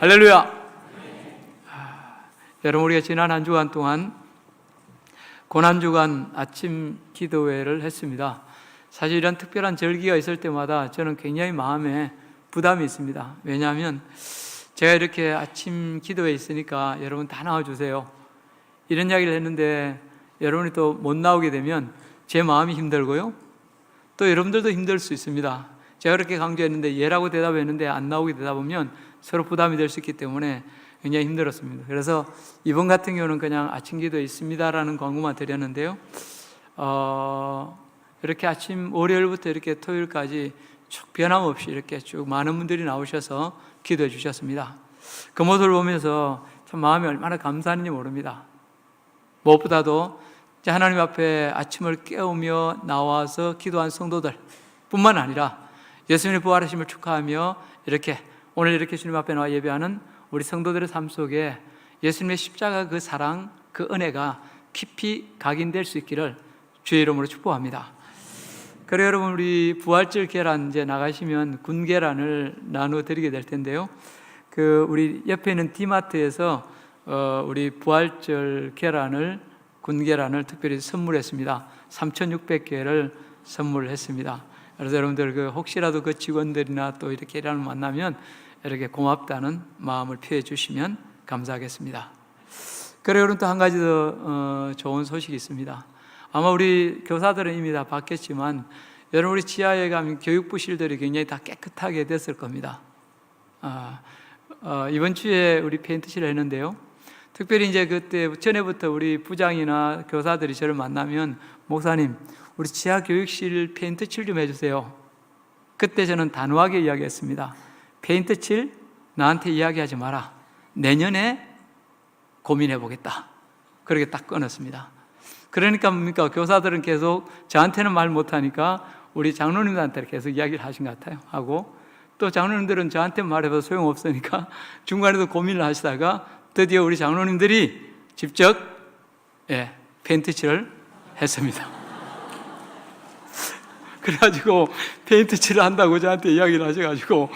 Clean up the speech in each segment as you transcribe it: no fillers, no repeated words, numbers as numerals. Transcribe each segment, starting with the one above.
할렐루야. 여러분, 우리가 지난 한 주간 동안 고난주간 아침 기도회를 했습니다. 사실 이런 특별한 절기가 있을 때마다 저는 굉장히 마음에 부담이 있습니다. 왜냐하면 제가 이렇게 아침 기도회에 있으니까 여러분 다 나와주세요, 이런 이야기를 했는데 여러분이 또 못 나오게 되면 제 마음이 힘들고요, 또 여러분들도 힘들 수 있습니다. 제가 그렇게 강조했는데 예라고 대답했는데 안 나오게 되다 보면 서로 부담이 될 수 있기 때문에 굉장히 힘들었습니다. 그래서 이번 같은 경우는 그냥 아침 기도에 있습니다라는 광고만 드렸는데요, 이렇게 아침 월요일부터 이렇게 토요일까지 쭉 변함없이 이렇게 쭉 많은 분들이 나오셔서 기도해 주셨습니다. 그 모습을 보면서 참 마음이 얼마나 감사한지 모릅니다. 무엇보다도 하나님 앞에 아침을 깨우며 나와서 기도한 성도들 뿐만 아니라 예수님의 부활하심을 축하하며 이렇게 오늘 이렇게 주님 앞에 나와 예배하는 우리 성도들의 삶 속에 예수님의 십자가 그 사랑, 그 은혜가 깊이 각인될 수 있기를 주의 이름으로 축복합니다. 그래 여러분, 우리 부활절 계란 이제 나가시면 군 계란을 나누어 드리게 될 텐데요, 우리 옆에 있는 디마트에서 우리 부활절 계란을, 군 계란을 특별히 선물했습니다. 3,600개를 선물했습니다. 그래서 여러분들 혹시라도 그 직원들이나 또 이렇게 계란을 만나면 이렇게 고맙다는 마음을 표해 주시면 감사하겠습니다. 그래 여러분, 또 한 가지 더 좋은 소식이 있습니다. 아마 우리 교사들은 이미 다 봤겠지만 여러분, 우리 지하에 가면 교육부실들이 굉장히 다 깨끗하게 됐을 겁니다. 이번 주에 우리 페인트칠을 했는데요, 특별히 이제 그때 전에부터 우리 부장이나 교사들이 저를 만나면 목사님, 우리 지하 교육실 페인트칠 좀 해주세요. 그때 저는 단호하게 이야기했습니다. 페인트칠 나한테 이야기하지 마라. 내년에 고민해 보겠다. 그렇게 딱 끊었습니다. 그러니까 뭡니까? 교사들은 계속 저한테는 말 못하니까 우리 장로님들한테 계속 이야기를 하신 것 같아요. 하고 또 장로님들은 저한테 말해도 소용없으니까 중간에도 고민을 하시다가 드디어 우리 장로님들이 직접 페인트칠을 했습니다. 그래가지고 페인트칠을 한다고 저한테 이야기를 하셔가지고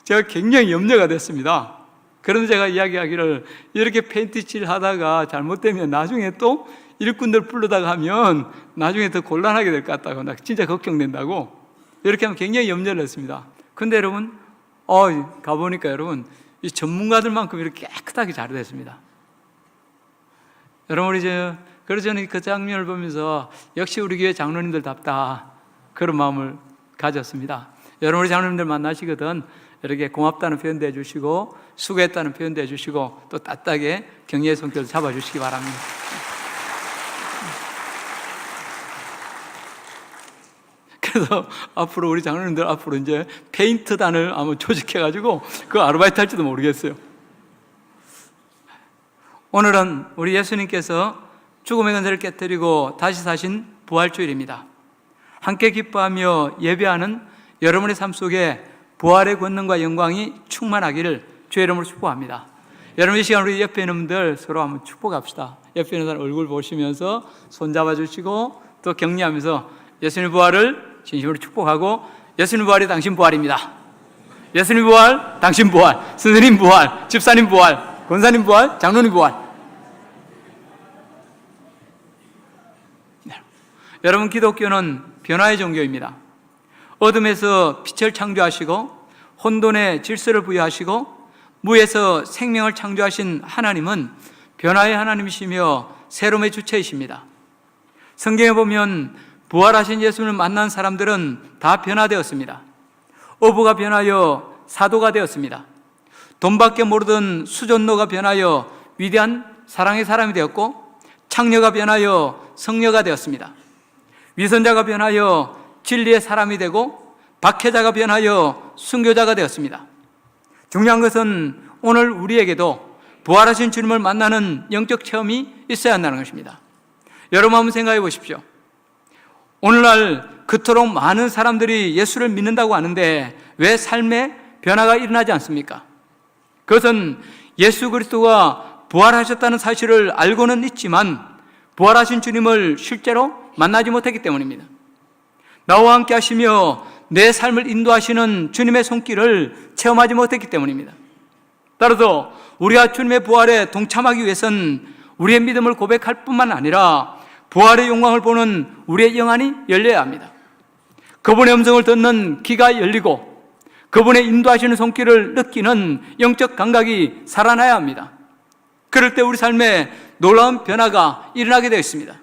제가 굉장히 염려가 됐습니다. 그런데 제가 이야기하기를, 이렇게 페인트칠 하다가 잘못되면 나중에 또 일꾼들 불러다가 하면 나중에 더 곤란하게 될 것 같다고, 나 진짜 걱정된다고 이렇게 하면 굉장히 염려를 했습니다. 근데 여러분, 가보니까 여러분, 이 전문가들만큼 이렇게 깨끗하게 잘 됐습니다. 여러분, 그래서 저는 그 장면을 보면서 역시 우리 교회 장로님들답다, 그런 마음을 가졌습니다. 여러분, 우리 장로님들 만나시거든 이렇게 고맙다는 표현도 해주시고 수고했다는 표현도 해주시고 또 따뜻하게 격려의 손길을 잡아주시기 바랍니다. 그래서 앞으로 우리 장로님들 앞으로 이제 페인트단을 아마 조직해가지고 그 아르바이트 할지도 모르겠어요. 오늘은 우리 예수님께서 죽음의 근세를 깨뜨리고 다시 사신 부활주일입니다. 함께 기뻐하며 예배하는 여러분의 삶 속에 부활의 권능과 영광이 충만하기를 주의 이름으로 축복합니다. 여러분, 이 시간 우리 옆에 있는 분들 서로 한번 축복합시다. 옆에 있는 사람 얼굴 보시면서 손 잡아주시고 또 격려하면서 예수님 부활을 진심으로 축복하고, 예수님 부활이 당신 부활입니다. 예수님 부활, 당신 부활, 선생님 부활, 집사님 부활, 권사님 부활, 장로님 부활. 여러분, 기독교는 변화의 종교입니다. 어둠에서 빛을 창조하시고 혼돈에 질서를 부여하시고 무에서 생명을 창조하신 하나님은 변화의 하나님이시며 새로움의 주체이십니다. 성경에 보면 부활하신 예수님을 만난 사람들은 다 변화되었습니다. 어부가 변하여 사도가 되었습니다. 돈밖에 모르던 수전노가 변하여 위대한 사랑의 사람이 되었고, 창녀가 변하여 성녀가 되었습니다. 위선자가 변하여 진리의 사람이 되고, 박해자가 변하여 순교자가 되었습니다. 중요한 것은 오늘 우리에게도 부활하신 주님을 만나는 영적 체험이 있어야 한다는 것입니다. 여러분, 한번 생각해 보십시오. 오늘날 그토록 많은 사람들이 예수를 믿는다고 하는데 왜 삶에 변화가 일어나지 않습니까? 그것은 예수 그리스도가 부활하셨다는 사실을 알고는 있지만 부활하신 주님을 실제로 만나지 못했기 때문입니다. 나와 함께 하시며 내 삶을 인도하시는 주님의 손길을 체험하지 못했기 때문입니다. 따라서 우리가 주님의 부활에 동참하기 위해선 우리의 믿음을 고백할 뿐만 아니라 부활의 영광을 보는 우리의 영안이 열려야 합니다. 그분의 음성을 듣는 귀가 열리고 그분의 인도하시는 손길을 느끼는 영적 감각이 살아나야 합니다. 그럴 때 우리 삶에 놀라운 변화가 일어나게 되어 있습니다.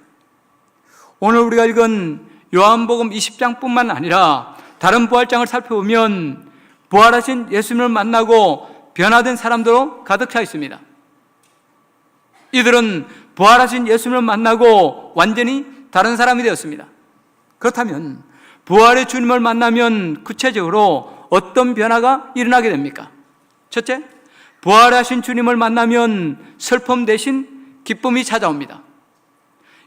오늘 우리가 읽은 요한복음 20장뿐만 아니라 다른 부활장을 살펴보면 부활하신 예수님을 만나고 변화된 사람들로 가득 차 있습니다. 이들은 부활하신 예수님을 만나고 완전히 다른 사람이 되었습니다. 그렇다면 부활의 주님을 만나면 구체적으로 어떤 변화가 일어나게 됩니까? 첫째, 부활하신 주님을 만나면 슬픔 대신 기쁨이 찾아옵니다.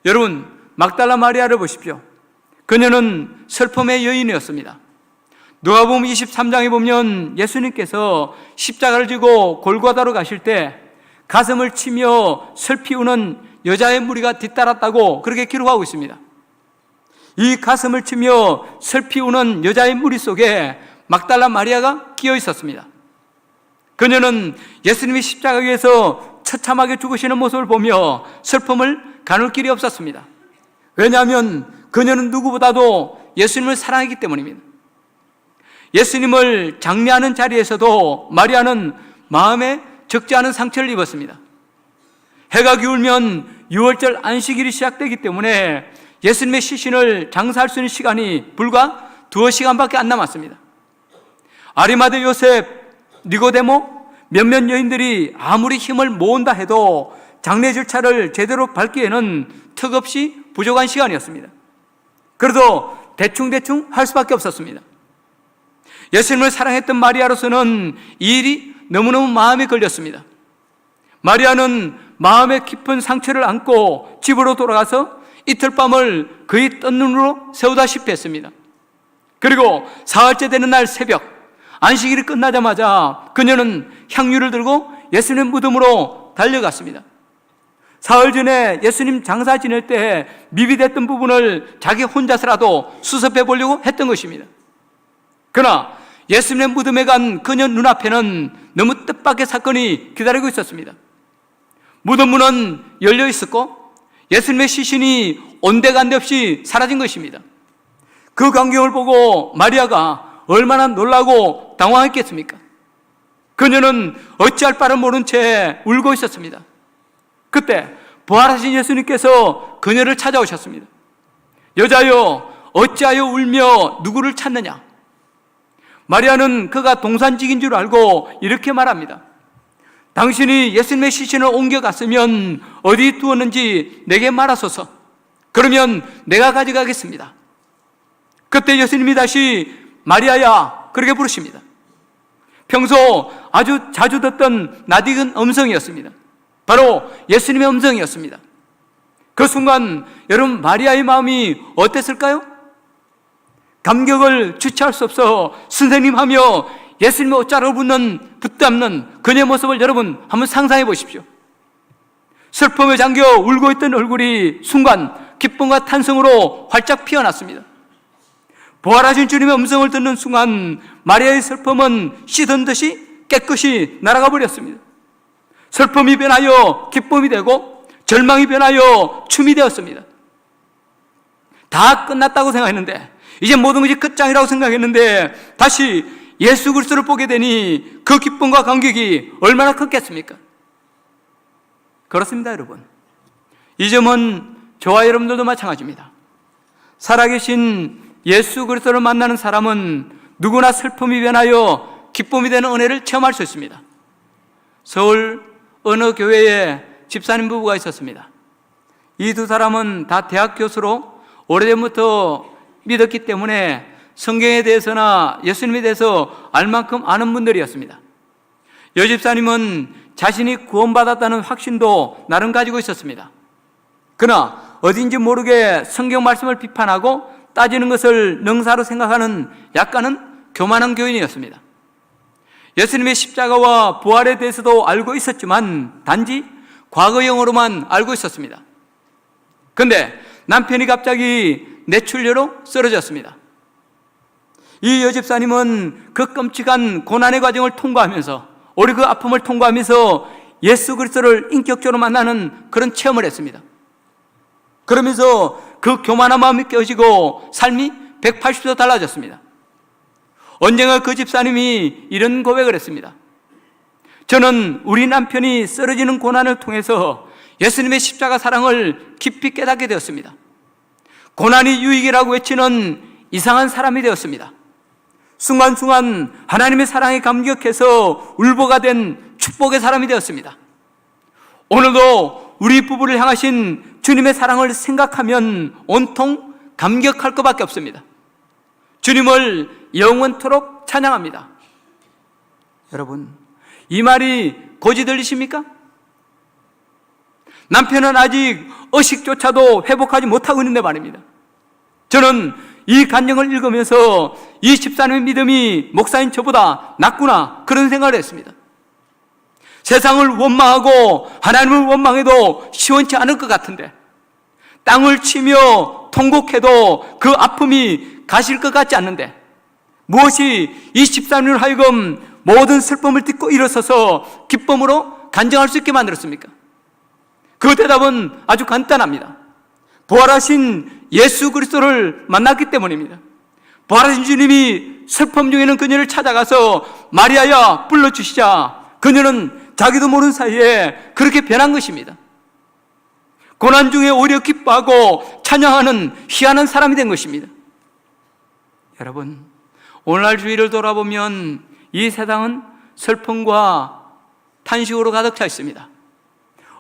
여러분, 막달라 마리아를 보십시오. 그녀는 슬픔의 여인이었습니다. 누가복음 23장에 보면 예수님께서 십자가를 지고 골고다로 가실 때 가슴을 치며 슬피 우는 여자의 무리가 뒤따랐다고 그렇게 기록하고 있습니다. 이 가슴을 치며 슬피 우는 여자의 무리 속에 막달라 마리아가 끼어 있었습니다. 그녀는 예수님이 십자가 위에서 처참하게 죽으시는 모습을 보며 슬픔을 가눌 길이 없었습니다. 왜냐하면 그녀는 누구보다도 예수님을 사랑했기 때문입니다. 예수님을 장례하는 자리에서도 마리아는 마음에 적지 않은 상처를 입었습니다. 해가 기울면 6월절 안식일이 시작되기 때문에 예수님의 시신을 장사할 수 있는 시간이 불과 2시간밖에 안 남았습니다. 아리마대 요셉, 니고데모, 몇몇 여인들이 아무리 힘을 모은다 해도 장례 절차를 제대로 밟기에는 턱없이 부족한 시간이었습니다. 그래도 대충대충 할 수밖에 없었습니다. 예수님을 사랑했던 마리아로서는 이 일이 너무너무 마음에 걸렸습니다. 마리아는 마음의 깊은 상처를 안고 집으로 돌아가서 이틀 밤을 거의 뜬 눈으로 새우다시피 했습니다. 그리고 사흘째 되는 날 새벽, 안식일이 끝나자마자 그녀는 향유를 들고 예수님 무덤으로 달려갔습니다. 사흘 전에 예수님 장사 지낼 때 미비됐던 부분을 자기 혼자서라도 수습해 보려고 했던 것입니다. 그러나 예수님의 무덤에 간 그녀 눈앞에는 너무 뜻밖의 사건이 기다리고 있었습니다. 무덤 문은 열려 있었고 예수님의 시신이 온데간데 없이 사라진 것입니다. 그 광경을 보고 마리아가 얼마나 놀라고 당황했겠습니까? 그녀는 어찌할 바를 모른 채 울고 있었습니다. 그때 부활하신 예수님께서 그녀를 찾아오셨습니다. 여자여, 어찌하여 울며 누구를 찾느냐? 마리아는 그가 동산직인 줄 알고 이렇게 말합니다. 당신이 예수님의 시신을 옮겨갔으면 어디 두었는지 내게 말하소서. 그러면 내가 가져가겠습니다. 그때 예수님이 다시 마리아야 그렇게 부르십니다. 평소 아주 자주 듣던 낯익은 음성이었습니다. 바로 예수님의 음성이었습니다. 그 순간 여러분 마리아의 마음이 어땠을까요? 감격을 주체할 수 없어 선생님 하며 예수님의 옷자락을 붙잡는 그녀의 모습을 여러분 한번 상상해 보십시오. 슬픔에 잠겨 울고 있던 얼굴이 순간 기쁨과 탄성으로 활짝 피어났습니다. 부활하신 주님의 음성을 듣는 순간 마리아의 슬픔은 씻은 듯이 깨끗이 날아가 버렸습니다. 슬픔이 변하여 기쁨이 되고 절망이 변하여 춤이 되었습니다. 다 끝났다고 생각했는데 이제 모든 것이 끝장이라고 생각했는데 다시 예수 그리스도를 보게 되니 그 기쁨과 감격이 얼마나 컸겠습니까? 그렇습니다, 여러분. 이 점은 저와 여러분들도 마찬가지입니다. 살아계신 예수 그리스도를 만나는 사람은 누구나 슬픔이 변하여 기쁨이 되는 은혜를 체험할 수 있습니다. 서울 어느 교회에 집사님 부부가 있었습니다. 이 두 사람은 다 대학 교수로 오래전부터 믿었기 때문에 성경에 대해서나 예수님에 대해서 알 만큼 아는 분들이었습니다. 여 집사님은 자신이 구원받았다는 확신도 나름 가지고 있었습니다. 그러나 어딘지 모르게 성경 말씀을 비판하고 따지는 것을 능사로 생각하는 약간은 교만한 교인이었습니다. 예수님의 십자가와 부활에 대해서도 알고 있었지만 단지 과거형으로만 알고 있었습니다. 그런데 남편이 갑자기 뇌출혈로 쓰러졌습니다. 이 여집사님은 그 끔찍한 고난의 과정을 통과하면서 우리 그 아픔을 통과하면서 예수 그리스도를 인격적으로 만나는 그런 체험을 했습니다. 그러면서 그 교만한 마음이 깨어지고 삶이 180도 달라졌습니다. 언젠가 그 집사님이 이런 고백을 했습니다. 저는 우리 남편이 쓰러지는 고난을 통해서 예수님의 십자가 사랑을 깊이 깨닫게 되었습니다. 고난이 유익이라고 외치는 이상한 사람이 되었습니다. 순간순간 하나님의 사랑에 감격해서 울보가 된 축복의 사람이 되었습니다. 오늘도 우리 부부를 향하신 주님의 사랑을 생각하면 온통 감격할 것밖에 없습니다. 주님을 영원토록 찬양합니다. 여러분, 이 말이 고지 들리십니까? 남편은 아직 의식조차도 회복하지 못하고 있는데 말입니다. 저는 이 간증을 읽으면서 이 집사님의 믿음이 목사인 저보다 낮구나, 그런 생각을 했습니다. 세상을 원망하고 하나님을 원망해도 시원치 않을 것 같은데, 땅을 치며 통곡해도 그 아픔이 가실 것 같지 않는데, 무엇이 이 집사님을 하여금 모든 슬픔을 딛고 일어서서 기쁨으로 간증할 수 있게 만들었습니까? 그 대답은 아주 간단합니다. 부활하신 예수 그리스도를 만났기 때문입니다. 부활하신 주님이 슬픔 중에는 그녀를 찾아가서 마리아야 불러주시자 그녀는 자기도 모르는 사이에 그렇게 변한 것입니다. 고난 중에 오히려 기뻐하고 찬양하는 희한한 사람이 된 것입니다. 여러분, 오늘날 주위를 돌아보면 이 세상은 슬픔과 탄식으로 가득 차 있습니다.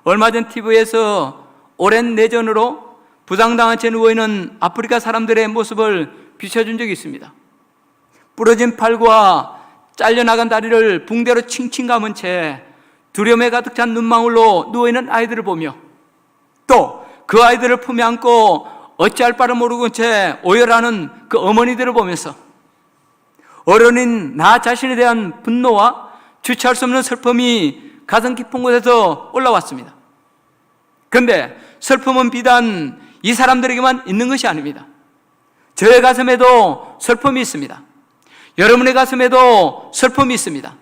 얼마 전 TV에서 오랜 내전으로 부상당한 채 누워있는 아프리카 사람들의 모습을 비춰준 적이 있습니다. 부러진 팔과 잘려나간 다리를 붕대로 칭칭 감은 채 두려움에 가득 찬 눈망울로 누워있는 아이들을 보며, 또 그 아이들을 품에 안고 어찌할 바를 모르고 채 오열하는 그 어머니들을 보면서 어른인 나 자신에 대한 분노와 주체할 수 없는 슬픔이 가슴 깊은 곳에서 올라왔습니다. 그런데 슬픔은 비단 이 사람들에게만 있는 것이 아닙니다. 저의 가슴에도 슬픔이 있습니다. 여러분의 가슴에도 슬픔이 있습니다.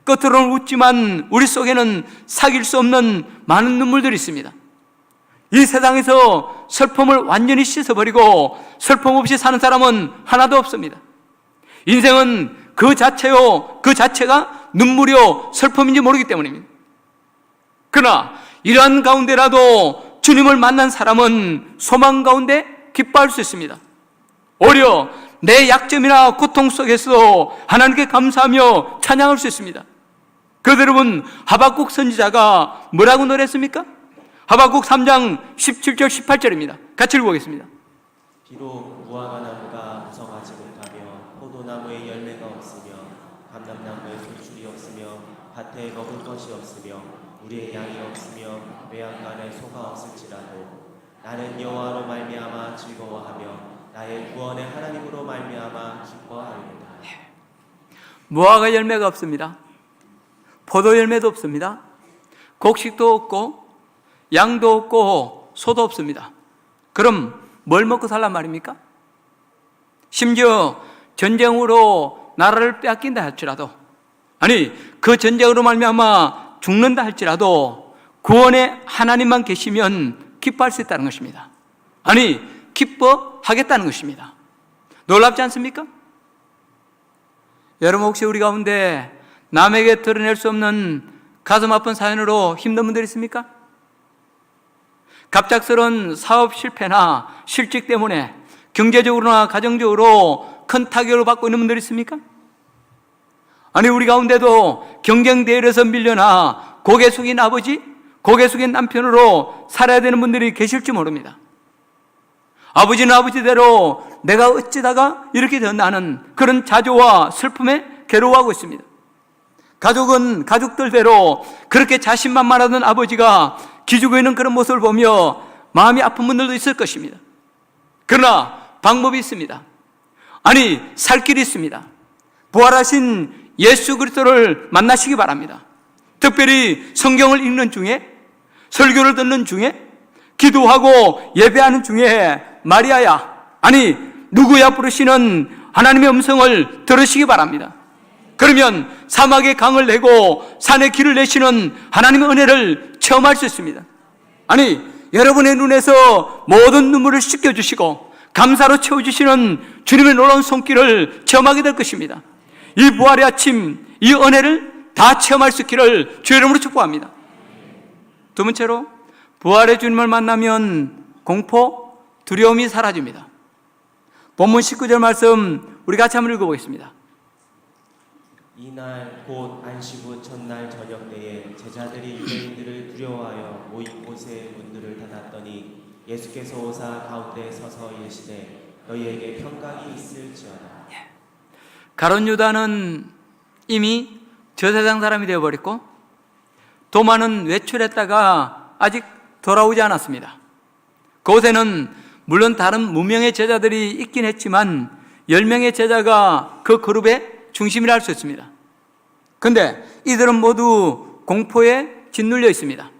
겉으로는 웃지만 우리 속에는 사귈 수 없는 많은 눈물들이 있습니다. 이 세상에서 슬픔을 완전히 씻어버리고 슬픔 없이 사는 사람은 하나도 없습니다. 인생은 그 자체요, 그 자체가 눈물이요 슬픔인지 모르기 때문입니다. 그러나 이러한 가운데라도 주님을 만난 사람은 소망 가운데 기뻐할 수 있습니다. 오히려 내 약점이나 고통 속에서 하나님께 감사하며 찬양할 수 있습니다. 그래서 여러분, 하박국 선지자가 뭐라고 노래했습니까? 하박국 3장 17절 18절입니다. 같이 읽어보겠습니다. 비록 무화과 나무가 무성하지 못하며 포도나무에 열매가 없으며 감람나무에 소출이 없으며 밭에 먹을 것이 없으며 우리의 양이 없으며 외양간에 소가 없을지라도 나는 여호와로 말미암아 즐거워하며 나의 구원의 하나님으로 말미암아 기뻐하리로다. 무화과 열매가 없습니다. 포도 열매도 없습니다. 곡식도 없고 양도 없고 소도 없습니다. 그럼 뭘 먹고 살란 말입니까? 심지어 전쟁으로 나라를 빼앗긴다 할지라도, 아니 그 전쟁으로 말미암아 죽는다 할지라도 구원의 하나님만 계시면 기뻐할 수 있다는 것입니다. 아니 기뻐하겠다는 것입니다. 놀랍지 않습니까? 여러분, 혹시 우리 가운데 남에게 드러낼 수 없는 가슴 아픈 사연으로 힘든 분들 있습니까? 갑작스러운 사업 실패나 실직 때문에 경제적으로나 가정적으로 큰 타격을 받고 있는 분들 있습니까? 아니 우리 가운데도 경쟁 대회에서 밀려나 고개 숙인 아버지, 고개 숙인 남편으로 살아야 되는 분들이 계실지 모릅니다. 아버지는 아버지대로 내가 어찌다가 이렇게 되었나는 그런 자조와 슬픔에 괴로워하고 있습니다. 가족은 가족들대로 그렇게 자신만만하던 아버지가 기죽어 있는 그런 모습을 보며 마음이 아픈 분들도 있을 것입니다. 그러나 방법이 있습니다. 아니 살 길이 있습니다. 부활하신 예수 그리스도를 만나시기 바랍니다. 특별히 성경을 읽는 중에, 설교를 듣는 중에, 기도하고 예배하는 중에 마리아야, 아니 누구야 부르시는 하나님의 음성을 들으시기 바랍니다. 그러면 사막에 강을 내고 산에 길을 내시는 하나님의 은혜를 체험할 수 있습니다. 아니, 여러분의 눈에서 모든 눈물을 씻겨주시고 감사로 채워주시는 주님의 놀라운 손길을 체험하게 될 것입니다. 이 부활의 아침, 이 은혜를 다 체험할 수 있기를 주의 이름으로 축복합니다. 두 번째로, 부활의 주님을 만나면 공포, 두려움이 사라집니다. 본문 19절 말씀 우리 같이 한번 읽어보겠습니다. 이날 곧 안식 후 첫날 저녁 때에 제자들이 유대인들을 두려워하여 모인 곳에 문들을 닫았더니 예수께서 오사 가운데 서서 이르시되 너희에게 평강이 있을지어다. 가룟 유다는 이미 저 세상 사람이 되어버렸고 도마는 외출했다가 아직 돌아오지 않았습니다. 그곳에는 물론 다른 무명의 제자들이 있긴 했지만 10명의 제자가 그 그룹의 중심이라 할 수 있습니다. 그런데 이들은 모두 공포에 짓눌려 있습니다.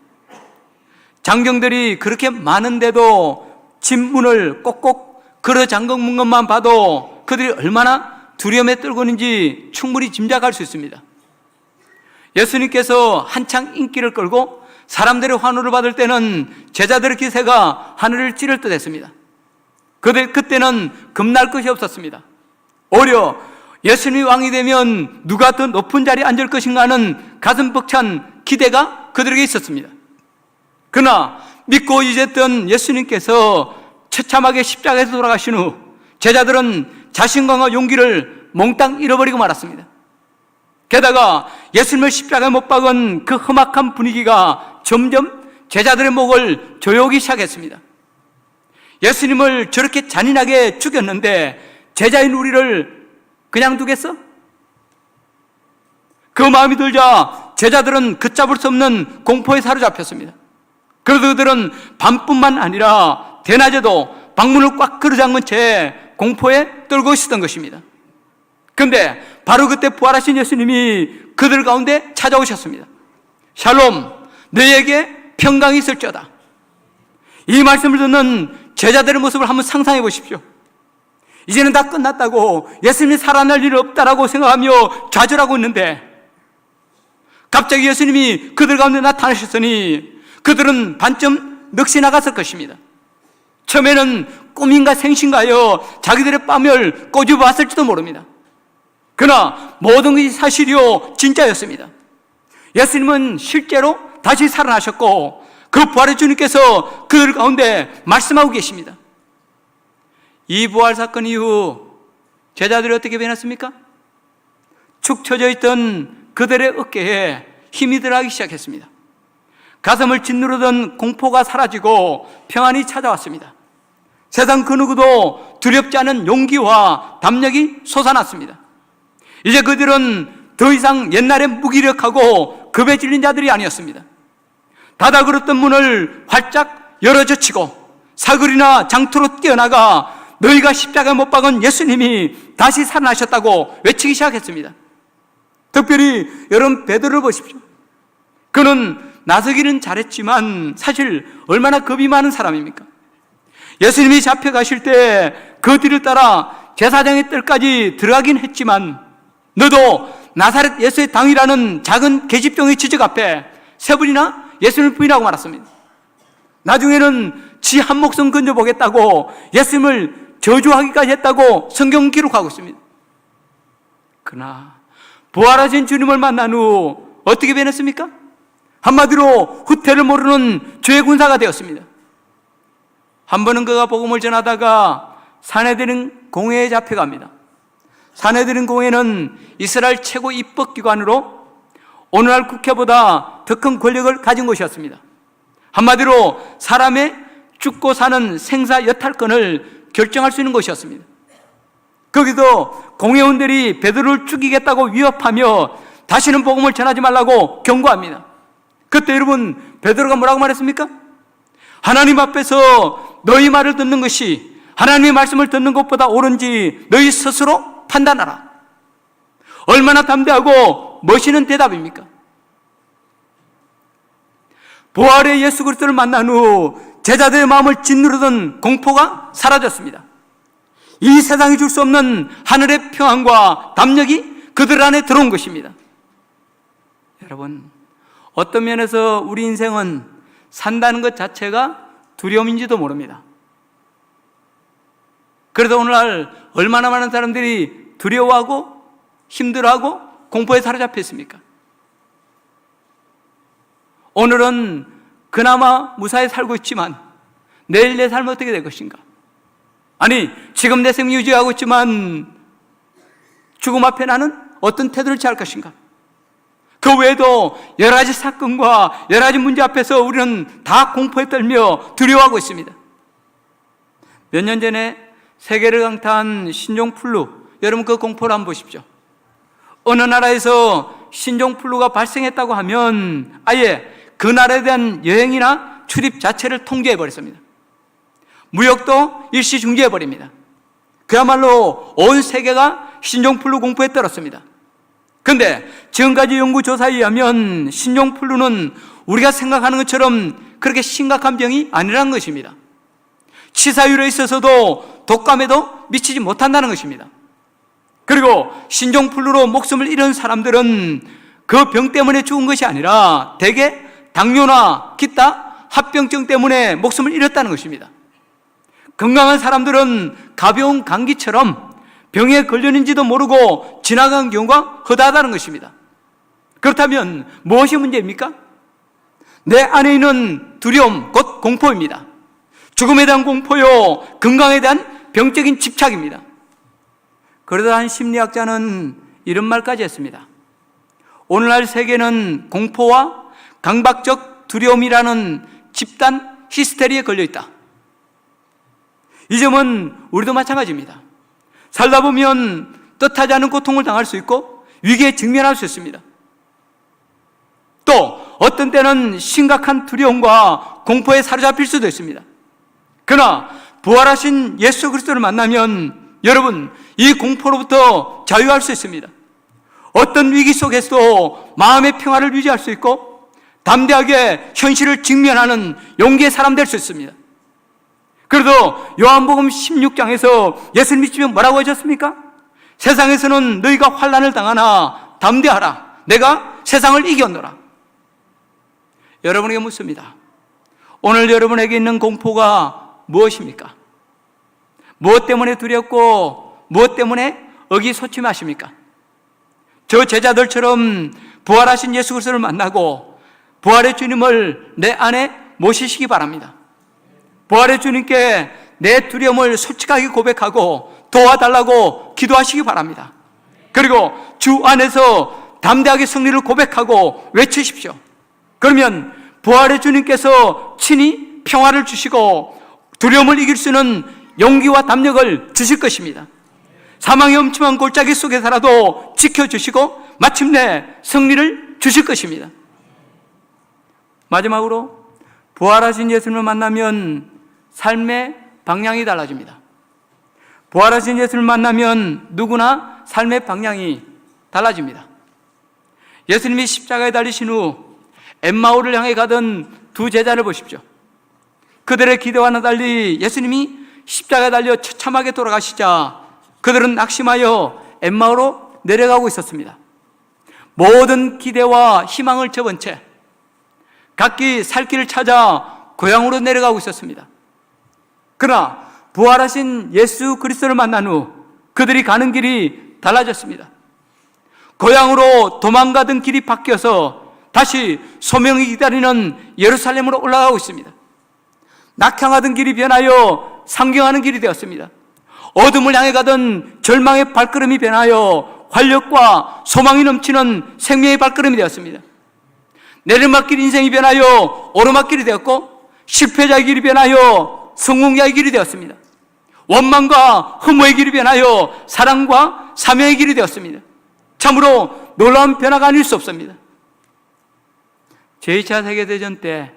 장병들이 그렇게 많은데도 집 문을 꼭꼭 걸어 잠근 것만 봐도 그들이 얼마나 두려움에 떨고 있는지 충분히 짐작할 수 있습니다. 예수님께서 한창 인기를 끌고 사람들의 환호를 받을 때는 제자들의 기세가 하늘을 찌를 듯 했습니다. 그때는 겁날 것이 없었습니다. 오히려 예수님이 왕이 되면 누가 더 높은 자리에 앉을 것인가 하는 가슴 벅찬 기대가 그들에게 있었습니다. 그러나 믿고 의지했던 예수님께서 처참하게 십자가에서 돌아가신 후 제자들은 자신감과 용기를 몽땅 잃어버리고 말았습니다. 게다가 예수님을 십자가에 못 박은 그 험악한 분위기가 점점 제자들의 목을 조여오기 시작했습니다. 예수님을 저렇게 잔인하게 죽였는데 제자인 우리를 그냥 두겠어? 그 마음이 들자 제자들은 걷잡을 수 없는 공포에 사로잡혔습니다. 그래서 그들은 밤뿐만 아니라 대낮에도 방문을 꽉 걸어잠근 채 공포에 떨고 있었던 것입니다. 그런데 바로 그때 부활하신 예수님이 그들 가운데 찾아오셨습니다. 샬롬, 너희에게 평강이 있을지어다. 이 말씀을 듣는 제자들의 모습을 한번 상상해 보십시오. 이제는 다 끝났다고, 예수님이 살아날 일 없다라고 생각하며 좌절하고 있는데 갑자기 예수님이 그들 가운데 나타나셨으니 그들은 반쯤 넋이 나갔을 것입니다. 처음에는 꿈인가 생신가요 자기들의 뺨을 꼬집어 왔을지도 모릅니다. 그러나 모든 것이 사실이요 진짜였습니다. 예수님은 실제로 다시 살아나셨고 그 부활의 주님께서 그들 가운데 말씀하고 계십니다. 이 부활 사건 이후 제자들이 어떻게 변했습니까? 축 처져 있던 그들의 어깨에 힘이 들어가기 시작했습니다. 가슴을 짓누르던 공포가 사라지고 평안이 찾아왔습니다. 세상 그 누구도 두렵지 않은 용기와 담력이 솟아났습니다. 이제 그들은 더 이상 옛날에 무기력하고 겁에 질린 자들이 아니었습니다. 닫아 걸었던 문을 활짝 열어젖히고 사거리나 장터로 뛰어나가 너희가 십자가에 못 박은 예수님이 다시 살아나셨다고 외치기 시작했습니다. 특별히 여러분 베드로를 보십시오. 그는 나서기는 잘했지만 사실 얼마나 겁이 많은 사람입니까? 예수님이 잡혀가실 때 그 뒤를 따라 제사장의 뜰까지 들어가긴 했지만 너도 나사렛 예수의 당이라는 작은 계집종의 지적 앞에 세 번이나 예수님을 부인하고 말았습니다. 나중에는 지 한 목숨 건져보겠다고 예수님을 저주하기까지 했다고 성경 기록하고 있습니다. 그러나 부활하신 주님을 만난 후 어떻게 변했습니까? 한마디로 후퇴를 모르는 죄의 군사가 되었습니다. 한 번은 그가 복음을 전하다가 산헤드린 공회에 잡혀갑니다. 산헤드린 공회는 이스라엘 최고 입법기관으로 오늘날 국회보다 더 큰 권력을 가진 곳이었습니다. 한마디로 사람의 죽고 사는 생사 여탈권을 결정할 수 있는 곳이었습니다. 거기도 공회원들이 베드로를 죽이겠다고 위협하며 다시는 복음을 전하지 말라고 경고합니다. 그때 여러분 베드로가 뭐라고 말했습니까? 하나님 앞에서 너희 말을 듣는 것이 하나님의 말씀을 듣는 것보다 옳은지 너희 스스로 판단하라. 얼마나 담대하고 멋있는 대답입니까? 부활의 예수 그리스도를 만난 후 제자들의 마음을 짓누르던 공포가 사라졌습니다. 이 세상이 줄 수 없는 하늘의 평안과 담력이 그들 안에 들어온 것입니다. 여러분, 어떤 면에서 우리 인생은 산다는 것 자체가 두려움인지도 모릅니다. 그래도 오늘날 얼마나 많은 사람들이 두려워하고 힘들어하고 공포에 사로잡혀 있습니까? 오늘은 그나마 무사히 살고 있지만 내일 내 삶은 어떻게 될 것인가? 아니, 지금 내 생명 유지하고 있지만 죽음 앞에 나는 어떤 태도를 취할 것인가? 그 외에도 여러 가지 사건과 여러 가지 문제 앞에서 우리는 다 공포에 떨며 두려워하고 있습니다. 몇 년 전에 세계를 강타한 신종플루, 여러분 그 공포를 한번 보십시오. 어느 나라에서 신종플루가 발생했다고 하면 아예 그 나라에 대한 여행이나 출입 자체를 통제해 버렸습니다. 무역도 일시 중지해 버립니다. 그야말로 온 세계가 신종플루 공포에 떨었습니다. 그런데 지금까지 연구조사에 의하면 신종플루는 우리가 생각하는 것처럼 그렇게 심각한 병이 아니라는 것입니다. 치사율에 있어서도 독감에도 미치지 못한다는 것입니다. 그리고 신종플루로 목숨을 잃은 사람들은 그 병 때문에 죽은 것이 아니라 대개 당뇨나 기타 합병증 때문에 목숨을 잃었다는 것입니다. 건강한 사람들은 가벼운 감기처럼 병에 걸렸는지도 모르고 지나간 경우가 허다하다는 것입니다. 그렇다면 무엇이 문제입니까? 내 안에 있는 두려움, 곧 공포입니다. 죽음에 대한 공포요, 건강에 대한 병적인 집착입니다. 그러다 한 심리학자는 이런 말까지 했습니다. 오늘날 세계는 공포와 강박적 두려움이라는 집단 히스테리에 걸려있다. 이 점은 우리도 마찬가지입니다. 살다 보면 뜻하지 않은 고통을 당할 수 있고 위기에 직면할 수 있습니다. 또 어떤 때는 심각한 두려움과 공포에 사로잡힐 수도 있습니다. 그러나 부활하신 예수 그리스도를 만나면 여러분, 이 공포로부터 자유할 수 있습니다. 어떤 위기 속에서도 마음의 평화를 유지할 수 있고 담대하게 현실을 직면하는 용기의 사람 될 수 있습니다. 그래도 요한복음 16장에서 예수님이 지금 뭐라고 하셨습니까? 세상에서는 너희가 환난을 당하나 담대하라. 내가 세상을 이겼노라. 여러분에게 묻습니다. 오늘 여러분에게 있는 공포가 무엇입니까? 무엇 때문에 두렵고 무엇 때문에 의기소침하십니까? 저 제자들처럼 부활하신 예수 그리스도를 만나고 부활의 주님을 내 안에 모시시기 바랍니다. 부활의 주님께 내 두려움을 솔직하게 고백하고 도와달라고 기도하시기 바랍니다. 그리고 주 안에서 담대하게 승리를 고백하고 외치십시오. 그러면 부활의 주님께서 친히 평화를 주시고 두려움을 이길 수 있는 용기와 담력을 주실 것입니다. 사망의 엄침한 골짜기 속에서라도 지켜주시고 마침내 승리를 주실 것입니다. 마지막으로 부활하신 예수님을 만나면 삶의 방향이 달라집니다. 부활하신 예수님을 만나면 누구나 삶의 방향이 달라집니다. 예수님이 십자가에 달리신 후 엠마오를 향해 가던 두 제자를 보십시오. 그들의 기대와는 달리 예수님이 십자가에 달려 처참하게 돌아가시자 그들은 낙심하여 엠마오로 내려가고 있었습니다. 모든 기대와 희망을 접은 채 각기 살 길을 찾아 고향으로 내려가고 있었습니다. 그러나 부활하신 예수 그리스도를 만난 후 그들이 가는 길이 달라졌습니다. 고향으로 도망가던 길이 바뀌어서 다시 소명이 기다리는 예루살렘으로 올라가고 있습니다. 낙향하던 길이 변하여 상경하는 길이 되었습니다. 어둠을 향해 가던 절망의 발걸음이 변하여 활력과 소망이 넘치는 생명의 발걸음이 되었습니다. 내리막길 인생이 변하여 오르막길이 되었고 실패자의 길이 변하여 성공자의 길이 되었습니다. 원망과 흠모의 길이 변하여 사랑과 사명의 길이 되었습니다. 참으로 놀라운 변화가 아닐 수 없습니다. 제2차 세계대전 때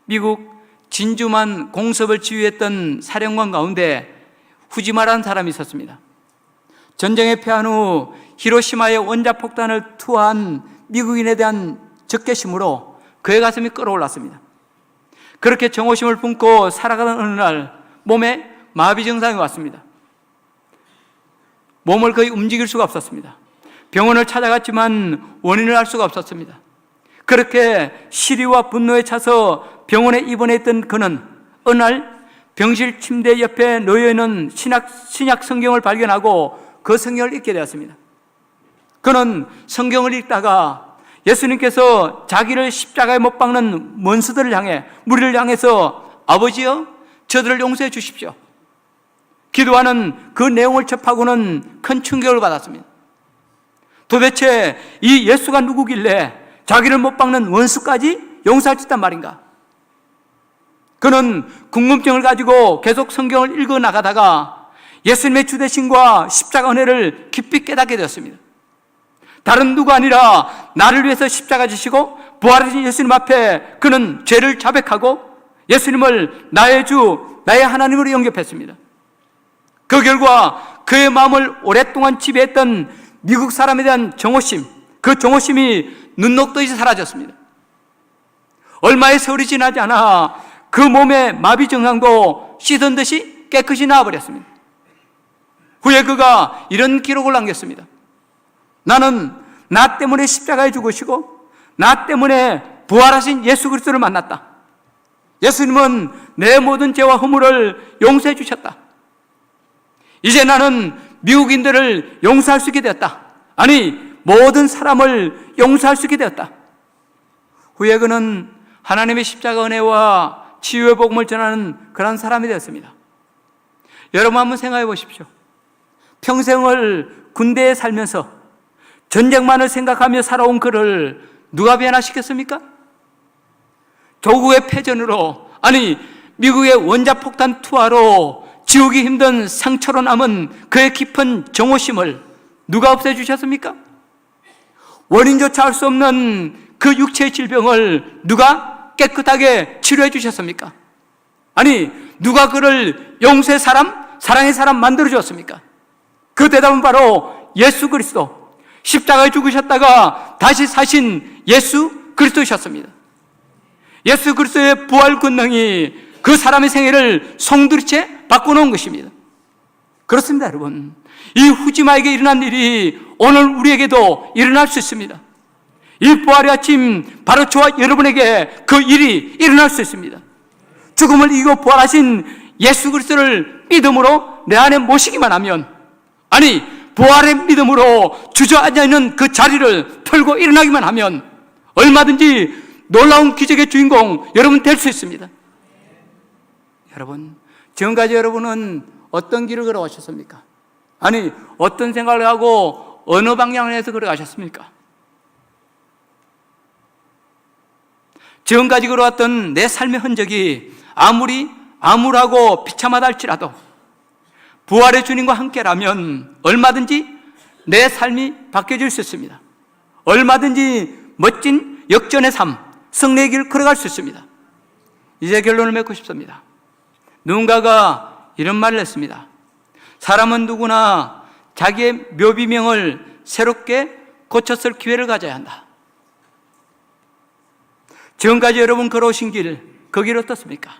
미국 진주만 공습을 지휘했던 사령관 가운데 후지마라는 사람이 있었습니다. 전쟁에 패한 후 히로시마에 원자폭탄을 투하한 미국인에 대한 적개심으로 그의 가슴이 끓어올랐습니다. 그렇게 정오심을 품고 살아가던 어느 날 몸에 마비 증상이 왔습니다. 몸을 거의 움직일 수가 없었습니다. 병원을 찾아갔지만 원인을 알 수가 없었습니다. 그렇게 시리와 분노에 차서 병원에 입원했던 그는 어느 날 병실 침대 옆에 놓여있는 신약 성경을 발견하고 그 성경을 읽게 되었습니다. 그는 성경을 읽다가 예수님께서 자기를 십자가에 못 박는 원수들을 향해, 무리를 향해서 아버지여 저들을 용서해 주십시오 기도하는 그 내용을 접하고는 큰 충격을 받았습니다. 도대체 이 예수가 누구길래 자기를 못 박는 원수까지 용서할 수 있단 말인가? 그는 궁금증을 가지고 계속 성경을 읽어 나가다가 예수님의 주대심과 십자가 은혜를 깊이 깨닫게 되었습니다. 다른 누가 아니라 나를 위해서 십자가 지시고 부활하신 예수님 앞에 그는 죄를 자백하고 예수님을 나의 주, 나의 하나님으로 영접했습니다. 그 결과 그의 마음을 오랫동안 지배했던 미국 사람에 대한 정오심, 그 정오심이 눈 녹듯이 사라졌습니다. 얼마의 세월이 지나지 않아 그 몸의 마비 증상도 씻은 듯이 깨끗이 나아버렸습니다. 후에 그가 이런 기록을 남겼습니다. 나는 나 때문에 십자가에 죽으시고 나 때문에 부활하신 예수 그리스도를 만났다. 예수님은 내 모든 죄와 허물을 용서해 주셨다. 이제 나는 미국인들을 용서할 수 있게 되었다. 아니, 모든 사람을 용서할 수 있게 되었다. 후에 그는 하나님의 십자가 은혜와 치유의 복음을 전하는 그런 사람이 되었습니다. 여러분 한번 생각해 보십시오. 평생을 군대에 살면서 전쟁만을 생각하며 살아온 그를 누가 변화시켰습니까? 조국의 패전으로, 아니 미국의 원자폭탄 투하로 지우기 힘든 상처로 남은 그의 깊은 정오심을 누가 없애주셨습니까? 원인조차 알 수 없는 그 육체의 질병을 누가 깨끗하게 치료해 주셨습니까? 아니 누가 그를 용서의 사람, 사랑의 사람 만들어 주었습니까? 그 대답은 바로 예수 그리스도, 십자가에 죽으셨다가 다시 사신 예수 그리스도셨습니다. 예수 그리스도의 부활 권능이 그 사람의 생애를 송두리째 바꿔놓은 것입니다. 그렇습니다, 여러분. 이 후지마에게 일어난 일이 오늘 우리에게도 일어날 수 있습니다. 이 부활의 아침, 바로 저와 여러분에게 그 일이 일어날 수 있습니다. 죽음을 이기고 부활하신 예수 그리스도를 믿음으로 내 안에 모시기만 하면, 아니 부활의 믿음으로 주저앉아 있는 그 자리를 털고 일어나기만 하면 얼마든지 놀라운 기적의 주인공 여러분 될 수 있습니다. 여러분, 지금까지 여러분은 어떤 길을 걸어가셨습니까? 아니 어떤 생각을 하고 어느 방향을 해서 걸어가셨습니까? 지금까지 걸어왔던 내 삶의 흔적이 아무리 암울하고 비참하다 할지라도 부활의 주님과 함께라면 얼마든지 내 삶이 바뀌어질 수 있습니다. 얼마든지 멋진 역전의 삶, 승리의 길 걸어갈 수 있습니다. 이제 결론을 맺고 싶습니다. 누군가가 이런 말을 했습니다. 사람은 누구나 자기의 묘비명을 새롭게 고쳤을 기회를 가져야 한다. 지금까지 여러분 걸어오신 길, 그 길 어떻습니까?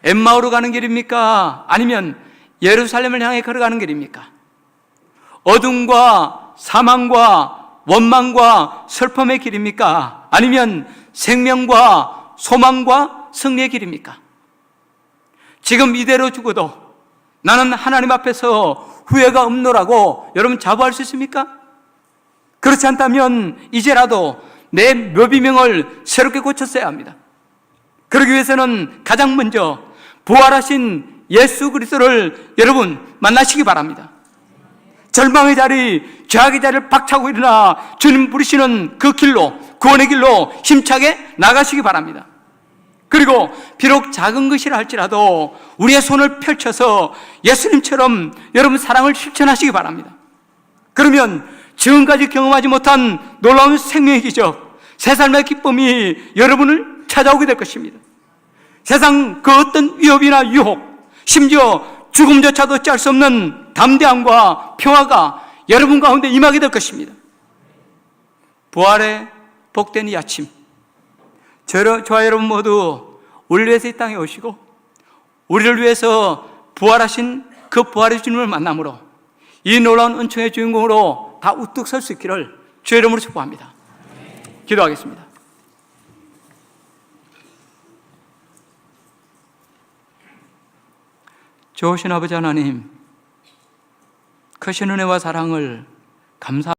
엠마오로 가는 길입니까? 아니면 예루살렘을 향해 걸어가는 길입니까? 어둠과 사망과 원망과 슬픔의 길입니까? 아니면 생명과 소망과 승리의 길입니까? 지금 이대로 죽어도 나는 하나님 앞에서 후회가 없노라고 여러분 자부할 수 있습니까? 그렇지 않다면 이제라도 내 묘비명을 새롭게 고쳤어야 합니다. 그러기 위해서는 가장 먼저 부활하신 예수 그리스도를 여러분 만나시기 바랍니다. 절망의 자리, 죄악의 자리를 박차고 일어나 주님 부르시는 그 길로, 구원의 길로 힘차게 나가시기 바랍니다. 그리고 비록 작은 것이라 할지라도 우리의 손을 펼쳐서 예수님처럼 여러분 사랑을 실천하시기 바랍니다. 그러면 지금까지 경험하지 못한 놀라운 생명의 기적, 새 삶의 기쁨이 여러분을 찾아오게 될 것입니다. 세상 그 어떤 위협이나 유혹, 심지어 죽음조차도 짤 수 없는 담대함과 평화가 여러분 가운데 임하게 될 것입니다. 부활의 복된 이 아침, 저와 여러분 모두 우리를 위해서 이 땅에 오시고 우리를 위해서 부활하신 그 부활의 주님을 만남으로 이 놀라운 은총의 주인공으로 믿고 다 우뚝 설 수 있기를 주의 이름으로 축복합니다. 기도하겠습니다. 좋으신 아버지 하나님, 크신 은혜와 사랑을 감사